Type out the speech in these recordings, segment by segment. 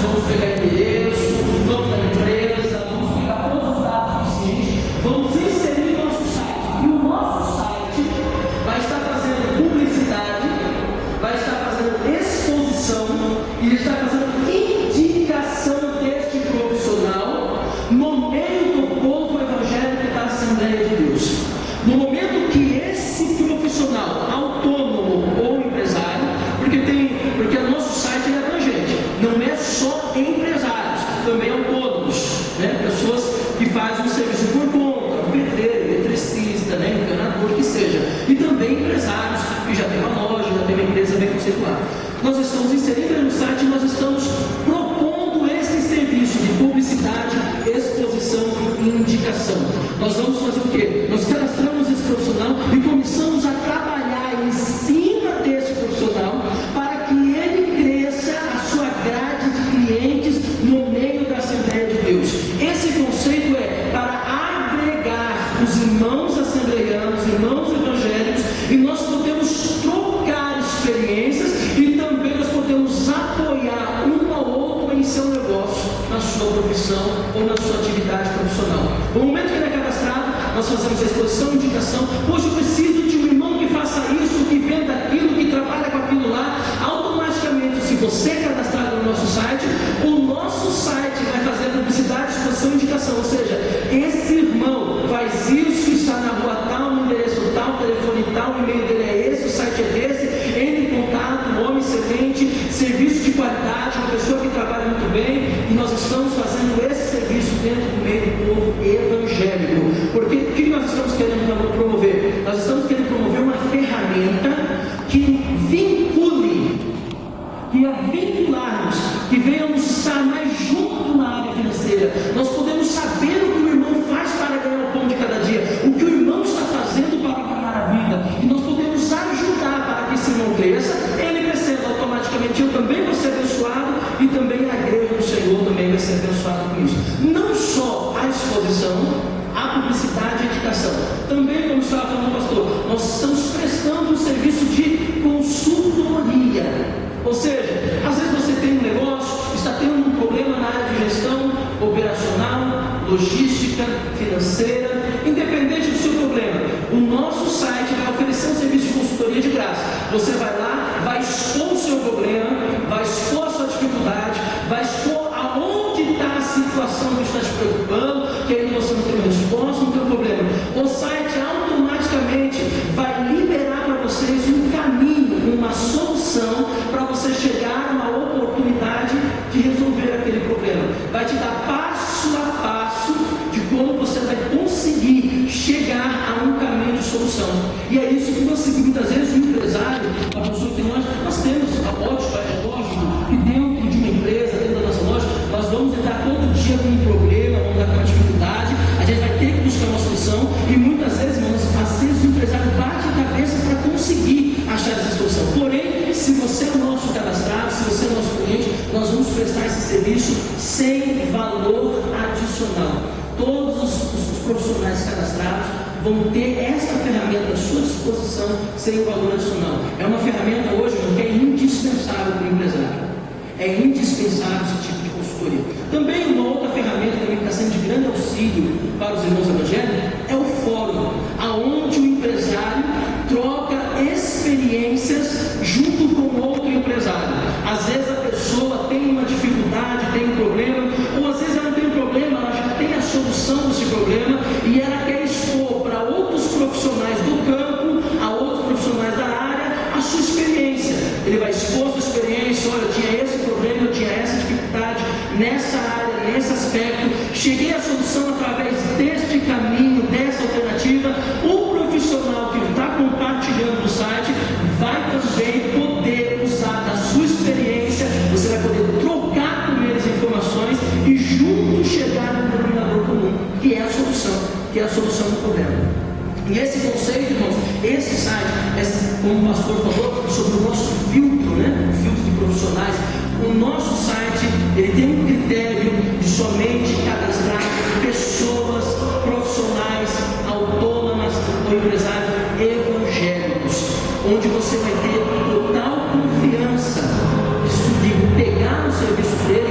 vamos pegar endereço, vamos da empresa, vamos pegar todos os dados suficientes, vamos inserir no nosso site. E o nosso site vai estar fazendo publicidade, vai estar fazendo exposição e está fazendo indicação deste profissional no meio do povo evangélico da Assembleia de Deus. No momento que esse profissional, autônomo ou empresário, porque o nosso site é abrangente, não é só empresários, também autônomos, né? Pessoas que fazem um serviço por conta, um pedreiro, eletricista, né? Encanador, que seja, e também empresários que já tem uma loja, já tem uma empresa bem conceituada. Nós estamos inserindo no site, nós estamos propondo esse serviço de publicidade, exposição e indicação. Nós vamos fazer o quê? Nós cadastramos esse profissional e começamos a trabalhar em cima desse profissional para que ele cresça a sua grade de clientes no meio da Assembleia de Deus. Esse conceito é para agregar os irmãos assembleianos, irmãos evangélicos, e nós podemos trocar experiências e também nós podemos apoiar um ao outro em seu negócio, na sua profissão ou na sua atividade profissional. No momento que ele é cadastrado, nós fazemos a exposição e indicação. Hoje eu preciso de um irmão que faça isso, que venda aquilo, que trabalha com aquilo lá. Automaticamente, se você é cadastrado no nosso site, o nosso site vai fazer publicidade, exposição e indicação. Ou seja, esse irmão faz isso, está na rua tal, no endereço tal, telefone tal, o e-mail dele é esse, o site é desse, entre em contato, um homem excelente, serviço de qualidade, uma pessoa que trabalha muito bem, e nós estamos fazendo esse serviço dentro do meio do povo evangélico. Porque o que nós estamos querendo promover? Nós estamos querendo promover uma ferramenta que vincule, que a vincularmos, que venhamos estar mais junto na área financeira. Nós podemos saber o que o irmão faz para ganhar o pão de cada dia, o que o irmão está fazendo para ganhar a vida, e nós podemos ajudar para que esse irmão cresça. Ele crescendo, automaticamente eu também vou ser abençoado, e também a igreja do Senhor também vai ser abençoada com isso. Não só a exposição, a publicidade e a indicação, também, como estava falando o pastor, nós estamos prestando um serviço de consultoria. Ou seja, às vezes você tem um negócio, está tendo um problema na área de gestão operacional, logística, financeira, independente do seu problema, o nosso site vai oferecer um serviço de consultoria de graça. Você vai lá, vai expor o seu problema, vai expor a sua dificuldade, vai expor aonde está a situação que está te preocupando, que ainda você não tem uma resposta, não tem um problema. O site automaticamente vai liberar para vocês um caminho, uma solução para você chegar a uma oportunidade de resolver aquele problema. Vai te dar passo a passo de como você vai conseguir chegar a um caminho de solução. E é isso que nós, muitas vezes, o empresário, a pessoa que nós temos a ótica, é lógico, que dentro de uma empresa, dentro da nossa loja, nós vamos lidar todo dia com um problema, vamos lidar com uma dificuldade, a gente vai ter que buscar uma solução, e muitas vezes, irmãos, às vezes o empresário bate a cabeça para conseguir achar essa solução. Porém, se você é o nosso cadastrado, se você é o nosso cliente, nós vamos prestar esse serviço sem valor adicional. Todos os profissionais cadastrados vão ter esta ferramenta à sua disposição sem valor adicional. É uma ferramenta hoje que é indispensável para o empresário. É indispensável esse tipo de consultoria. Também uma outra ferramenta também que está sendo de grande auxílio para os irmãos evangélicos é o fórum, aonde o empresário troca experiências junto com outro empresário. Às vezes a pessoa tem uma dificuldade, tem um problema, ou às vezes ela não tem um problema, ela já tem a solução desse problema e ela quer expor para outros profissionais do campo, a outros profissionais da área, a sua experiência. Ele vai expor a sua experiência: olha, eu tinha esse problema, eu tinha essa dificuldade nessa área, nesse aspecto, cheguei à solução através deste caminho, dessa alternativa. O profissional que está compartilhando no site vai também poder usar da sua experiência, você vai poder trocar com eles informações e juntos chegar no denominador comum, que é a solução do problema. E esse conceito, irmãos, esse site, como o pastor falou, sobre o nosso filtro, né? O filtro de profissionais. O nosso site, ele tem um critério de somente cadastrar pessoas profissionais, autônomas ou empresários evangélicos, onde você vai ter total confiança de pegar o serviço dele,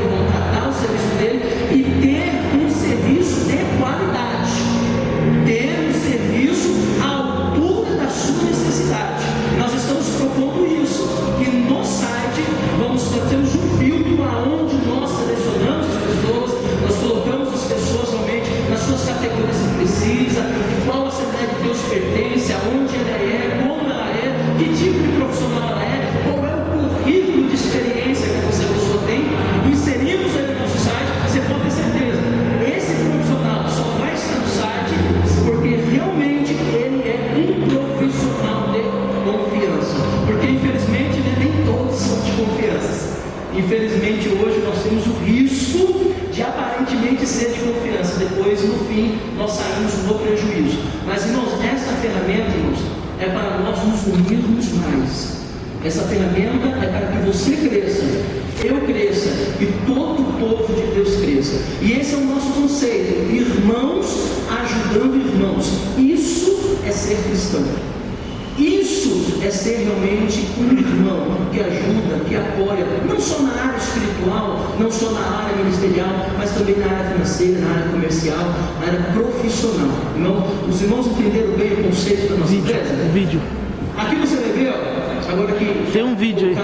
infelizmente hoje nós temos o risco de aparentemente ser de confiança, depois no fim nós saímos no prejuízo. Mas irmãos, esta ferramenta, irmãos, é para nós nos unirmos mais. Essa ferramenta é para que você cresça, eu cresça e todo o povo de Deus cresça. E esse é o nosso conceito: irmãos ajudando irmãos. Isso é ser cristão. Isso é ser realmente um irmão que ajuda, que apoia, não só na área espiritual, não só na área ministerial, mas também na área financeira, na área comercial, na área profissional. Irmão, os irmãos entenderam bem o conceito da nossa empresa? Vídeo. Aqui você vai ver, ó, agora aqui tem um vídeo aí.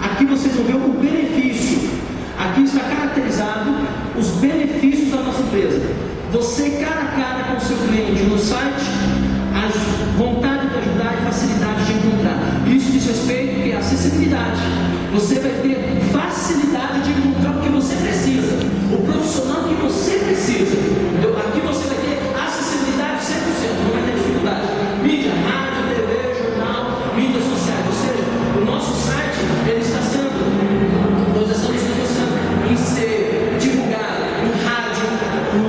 Aqui vocês vão ver o benefício. Aqui está caracterizado os benefícios da nossa empresa. Você cara a cara com o seu cliente no site, a vontade de ajudar e facilidade de encontrar. Isso diz respeito à acessibilidade. Você vai ter facilidade de encontrar o que você precisa, o profissional que você precisa. Aqui você vai ter acessibilidade 100%, não vai ter dificuldade. Mídia, rádio, TV, jornal, mídias sociais. Ou seja, o nosso site, ele está sendo, nós estamos negociando em ser divulgado em rádio,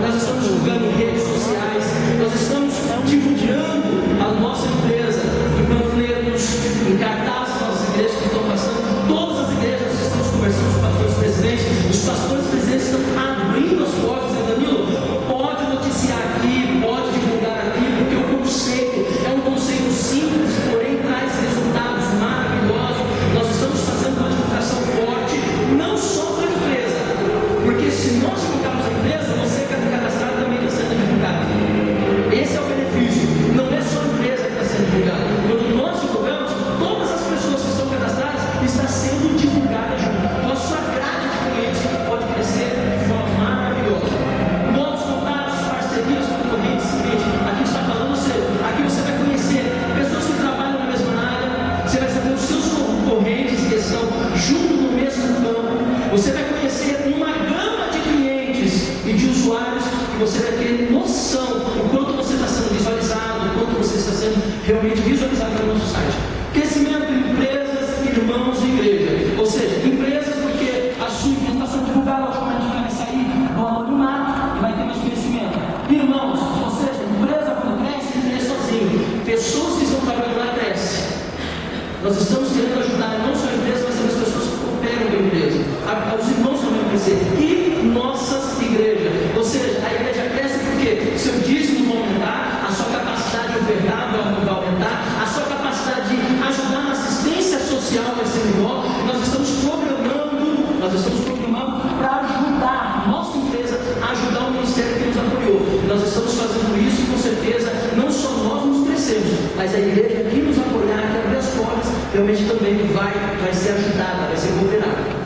nós estamos divulgando em redes sociais, nós estamos divulgando a nossa empresa em panfletos, em cartazes das igrejas que estão passando. Todas as igrejas, nós estamos conversando com os pastores presidentes. Os pastores presidentes estão abrindo as portas e dizendo: Danilo, pode noticiar aqui, pode divulgar aqui, porque o conceito é um conceito simples, porém traz resultados maravilhosos. Nós estamos fazendo uma divulgação forte, não só para a empresa, porque se nós divulgarmos a empresa, você que é cadastrado também está sendo divulgado. Esse é o benefício. Não é só a empresa que está sendo divulgada. Quando nós divulgamos, todas as pessoas que estão cadastradas estão sendo divulgadas junto. A sua grade de clientes pode crescer de forma maravilhosa. Novos contatos, parcerias, concorrentes, seguinte, aqui está falando sério. Aqui você vai conhecer pessoas que trabalham na mesma área. Você vai saber os seus concorrentes que estão junto no mesmo campo. Você vai conhecer uma gama de clientes e de usuários que você vai ter noção do quanto você está sendo visualizado, do quanto você está sendo realmente visualizado no nosso site. Crescimento de empresas, irmãos e igreja. Ou seja, empresas porque a sua empresa está sendo divulgada, automaticamente vai sair do anonimato e vai ter mais conhecimento. Irmãos, ou seja, empresa quando cresce, não cresce sozinho. Pessoas que estão trabalhando lá crescem. Nós estamos querendo ajudar não só a empresa, mas também as pessoas que operam a empresa. Os irmãos também vão crescer. E nossas igrejas. Ou seja, a igreja cresce porque seu dízimo vai aumentar, a sua capacidade de ofertar vai aumentar, a sua capacidade de ajudar na assistência social vai ser melhor. Nós estamos programando para ajudar nossa empresa a ajudar o ministério que nos apoiou. Nós estamos fazendo isso e com certeza não só nós nos crescemos, mas a igreja que nos apoiar, que abrir as portas, realmente também vai ser ajudada, vai ser cooperada.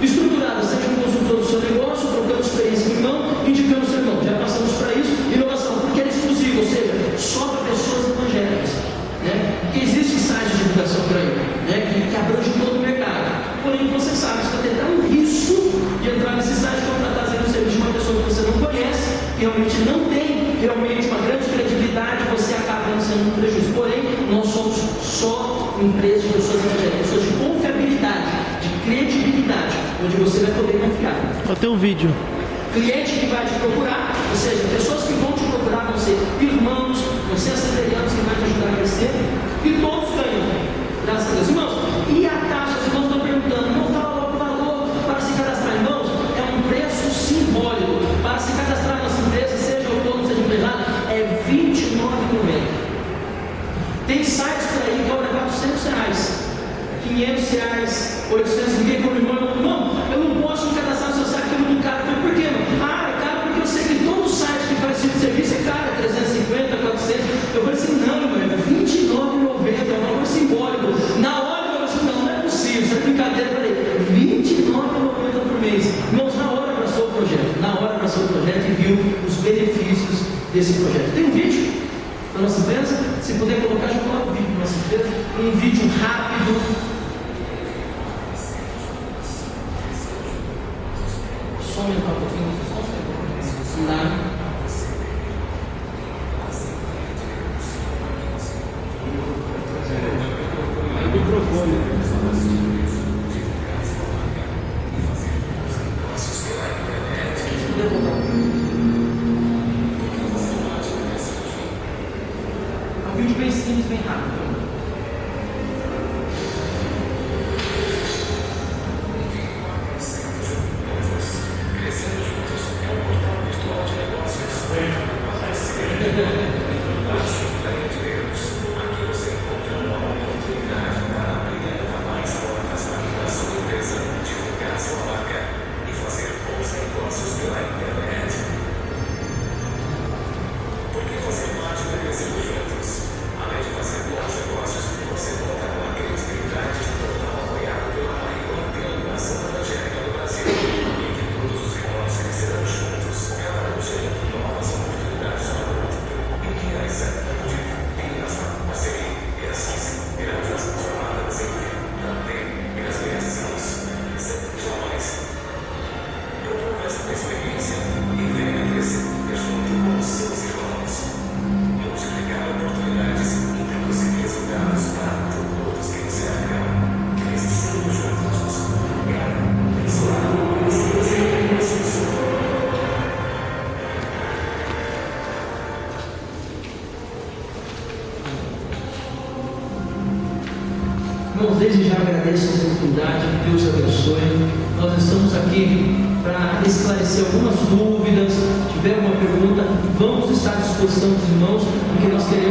Estruturada, seja um consultor do seu negócio, trocando experiência com o irmão, indicando o seu irmão. Já passamos para isso. Inovação, porque é exclusivo, ou seja, só para pessoas evangélicas. Porque existe site de divulgação por aí, que abrange todo o mercado. Porém, você sabe, você vai ter até um risco de entrar nesse site e contratar o serviço de uma pessoa que você não conhece, que realmente não tem realmente uma grande credibilidade, você acaba sendo um prejuízo. Porém, nós somos só empresas de pessoas evangélicas, pessoas de confiabilidade, de credibilidade, onde você vai poder confiar. Vou ter um vídeo. Cliente que vai te procurar, ou seja, pessoas que vão te procurar vão ser irmãos, vão ser assessoriados que vai te ajudar a crescer, e todos ganham, graças a Deus. Irmãos, e a taxa, os irmãos estão perguntando, não fala logo o valor para se cadastrar, irmãos, é um preço simbólico, para se cadastrar na nossa empresa, seja autônomo, seja empregado, é R$ 29,90. Tem sites por aí que cobram R$ 400, R$ 500, 800, ninguém como irmão, não, eu não posso me cadastrar no seu site porque é muito caro. Por quê, mano? É caro porque eu sei que todo site que faz esse tipo de serviço é caro, é 350, 400. Eu falei assim, não, irmão, é R$ 29,90, é um valor simbólico. Na hora eu falei assim, não é possível, isso é brincadeira. Eu falei, R$ 29,90 por mês. Irmãos, na hora abraçou o projeto e viu os benefícios desse projeto. Tem um vídeo da nossa empresa, se puder colocar, já coloca o vídeo da nossa empresa, um vídeo rápido. Só aumentar um pouquinho o som, não dá. O microfone. bem rápido. Irmãos, desde já agradeço essa oportunidade, que Deus abençoe. Nós estamos aqui para esclarecer algumas dúvidas. Se tiver alguma pergunta, vamos estar à disposição dos irmãos, porque nós queremos